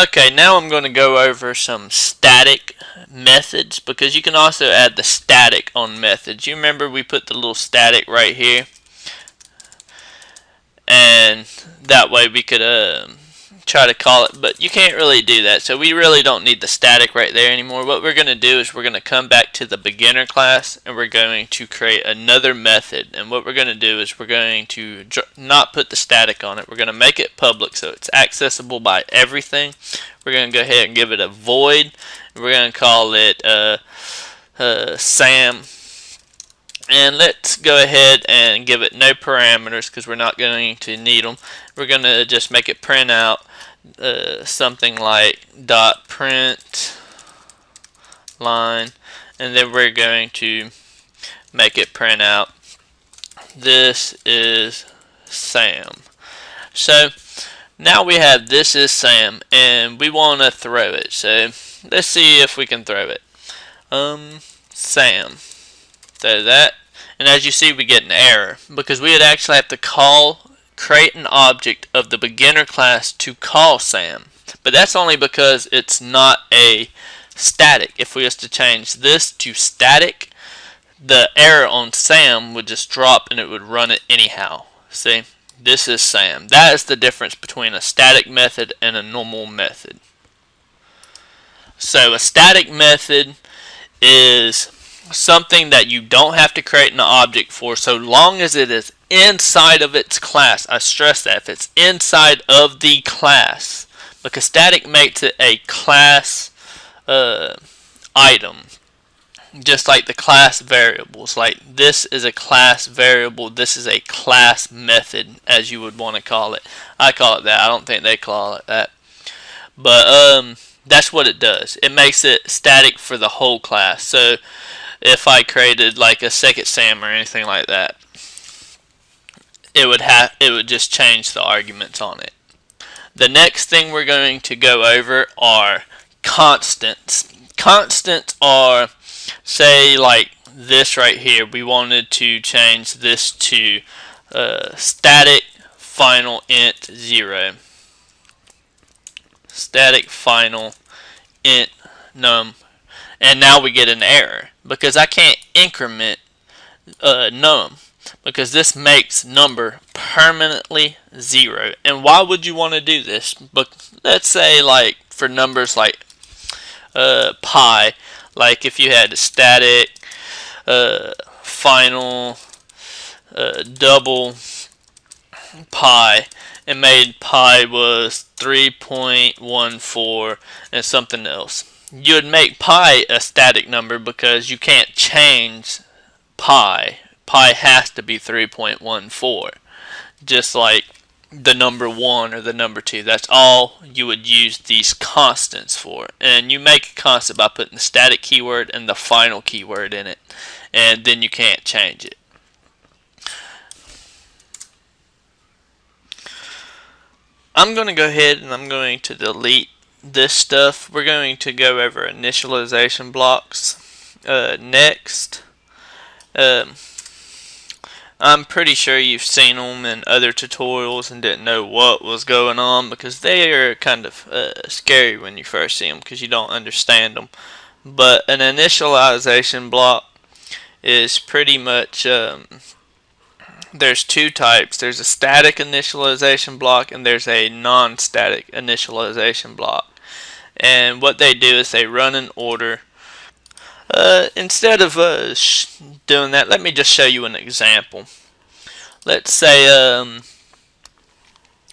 Okay, now I'm going to go over some static methods, because you can also add the static on methods. You remember we put the little static right here, and that way we could try to call it, but you can't really do that, so we really don't need the static right there anymore. What we're going to do is we're going to come back to the beginner class, and we're going to create another method. And what we're going to do is we're going to not put the static on it. We're going to make it public so it's accessible by everything. We're going to go ahead and give it a void, and we're going to call it Sam. And let's go ahead and give it no parameters, because we're not going to need them. We're going to just make it print out something like .print line, and then we're going to make it print out this is Sam. So now we have this is Sam, and we want to throw it. So let's see if we can throw it. Sam. So that, and as you see, we get an error, because we would actually have to create an object of the beginner class to call Sam. But that's only because it's not a static. If we was to change this to static, the error on Sam would just drop and it would run it anyhow. See, this is Sam. That is the difference between a static method and a normal method. So a static method is something that you don't have to create an object for, so long as it is inside of its class. I stress that, if it's inside of the class, because static makes it a class item, just like the class variables. Like this is a class variable, this is a class method, as you would want to call it. I call it that. I don't think they call it that, but that's what it does. It makes it static for the whole class. So if I created like a second Sam or anything like that, it would just change the arguments on it. The next thing we're going to go over are constants. Constants are, say like this right here, we wanted to change this to static final int 0. Static final int num. And now we get an error, because I can't increment num, because this makes number permanently 0. And why would you want to do this? But let's say like for numbers like pi, like if you had a static final double pi, and made pi was 3.14 and something else, you would make pi a static number, because you can't change pi. Pi has to be 3.14, just like the number 1 or the number 2. That's all you would use these constants for. And you make a constant by putting the static keyword and the final keyword in it, and then you can't change it. I'm going to go ahead and I'm going to delete this stuff. We're going to go over initialization blocks next. I'm pretty sure you've seen them in other tutorials and didn't know what was going on, because they are kind of scary when you first see them, because you don't understand them. But an initialization block is pretty much there's two types. There's a static initialization block and there's a non-static initialization block. And what they do is they run in order. Instead of doing that, let me just show you an example. Let's say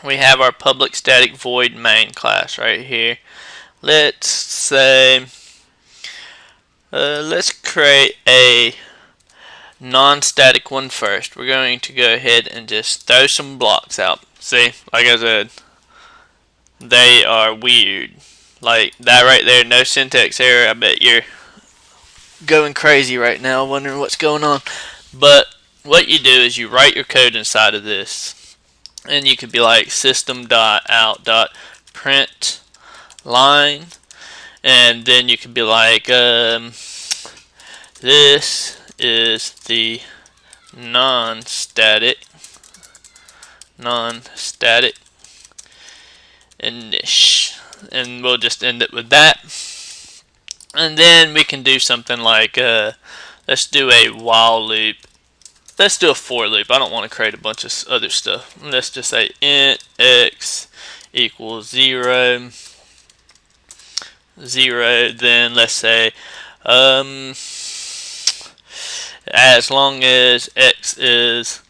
we have our public static void main class right here. Let's say let's create a non-static one first. We're going to go ahead and just throw some blocks out. See, like I said, they are weird. Like that right there, no syntax error. I bet you're going crazy right now wondering what's going on. But what you do is you write your code inside of this, and you could be like system.out.print line, and then you could be like this is the non-static init. and we'll just end it with that. And then we can do something like, let's do a while loop. Let's do a for loop. I don't want to create a bunch of other stuff. Let's just say int x equals 0, 0. Then let's say as long as x is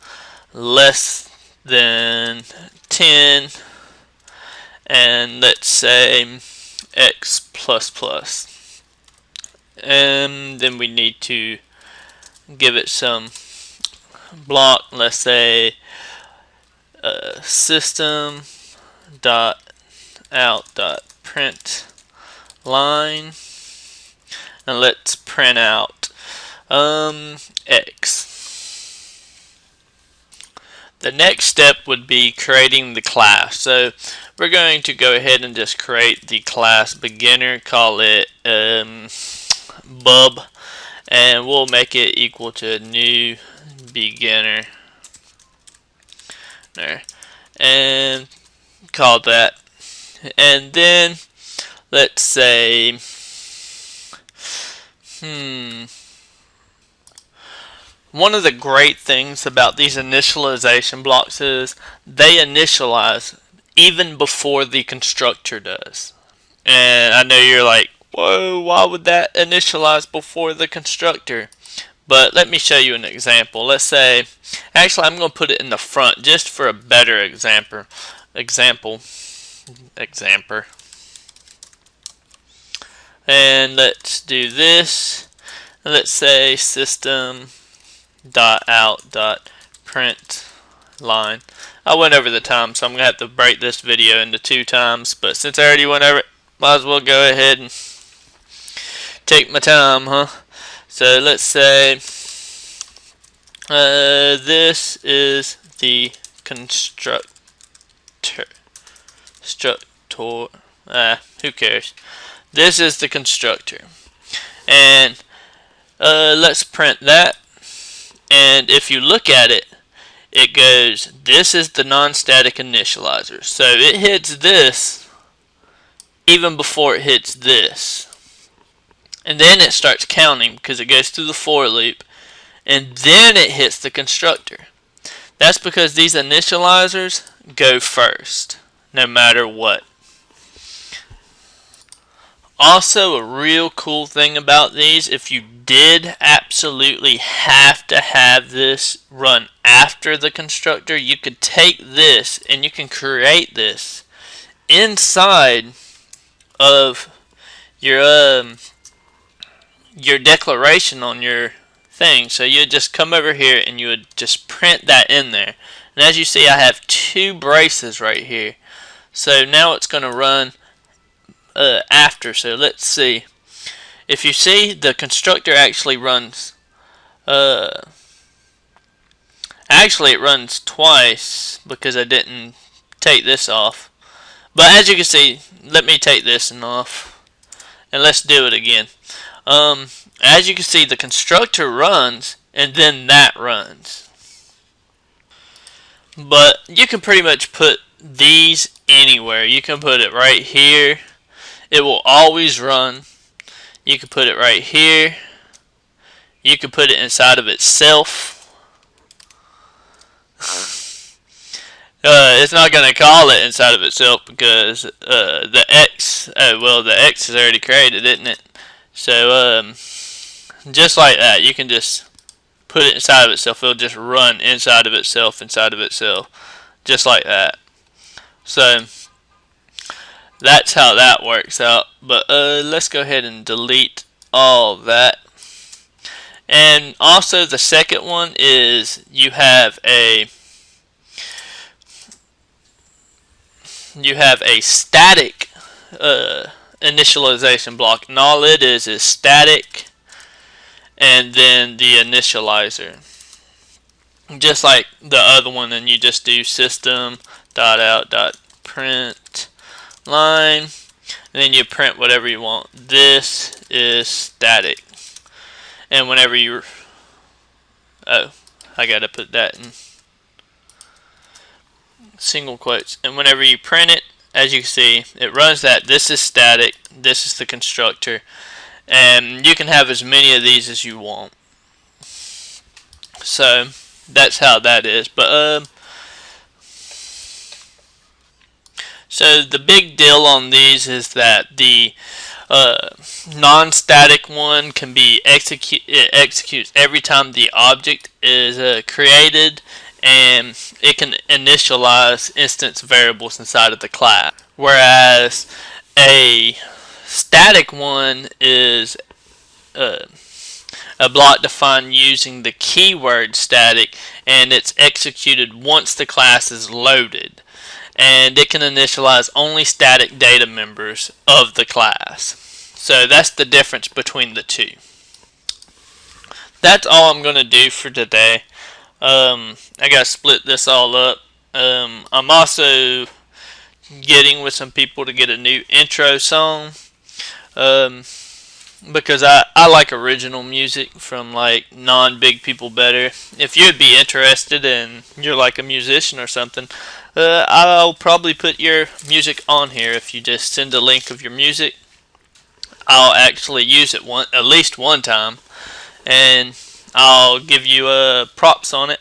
less than 10, and let's say x plus plus. And then we need to give it some block. Let's say system dot out dot print line, and let's print out x. The next step would be creating the class. So we're going to go ahead and just create the class beginner, call it bub, and we'll make it equal to new beginner there, and call that. And then let's say one of the great things about these initialization blocks is they initialize even before the constructor does. And I know you're like, whoa, why would that initialize before the constructor? But let me show you an example. Let's say, actually I'm going to put it in the front just for a better example. And let's do this. Let's say system dot out dot print line. I went over the time, so I'm gonna have to break this video into 2 times, but since I already went over it, might as well go ahead and take my time, huh? So let's say this is the constructor. Who cares? This is the constructor, and let's print that. And if you look at it, it goes, this is the non-static initializer. So it hits this even before it hits this. And then it starts counting because it goes through the for loop. And then it hits the constructor. That's because these initializers go first, no matter what. Also, a real cool thing about these, if you did absolutely have to have this run after the constructor, you could take this and you can create this inside of your declaration on your thing. So you would just come over here and you would just print that in there. And as you see, I have 2 braces right here. So now it's going to run after. So let's see. If you see, the constructor actually runs actually it runs twice because I didn't take this off. But as you can see, let me take this off and let's do it again. As you can see, the constructor runs and then that runs. But you can pretty much put these anywhere. You can put it right here. It will always run. You can put it right here. You can put it inside of itself. It's not going to call it inside of itself because the X, the X is already created, isn't it? So just like that, you can just put it inside of itself. It'll just run inside of itself, just like that. So that's how that works out. But let's go ahead and delete all that. And also the second one is you have a static initialization block, and all it is static and then the initializer, just like the other one. And you just do system.out.print line, and then you print whatever you want. This is static, and whenever you I gotta put that in single quotes, and whenever you print it, as you can see, it runs that. This is static, this is the constructor, and you can have as many of these as you want. So that's how that is. But so the big deal on these is that the non-static one can be it executes every time the object is created, and it can initialize instance variables inside of the class. Whereas a static one is a block defined using the keyword static, and it's executed once the class is loaded, and it can initialize only static data members of the class. So that's the difference between the two. That's all I'm going to do for today. I got to split this all up. I'm also getting with some people to get a new intro song, because I like original music from like non-big people better. If you'd be interested and you're like a musician or something, I'll probably put your music on here. If you just send a link of your music, I'll actually use it at least one time, and I'll give you props on it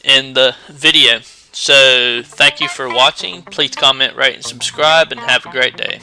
in the video. So thank you for watching. Please comment, rate, and subscribe, and have a great day.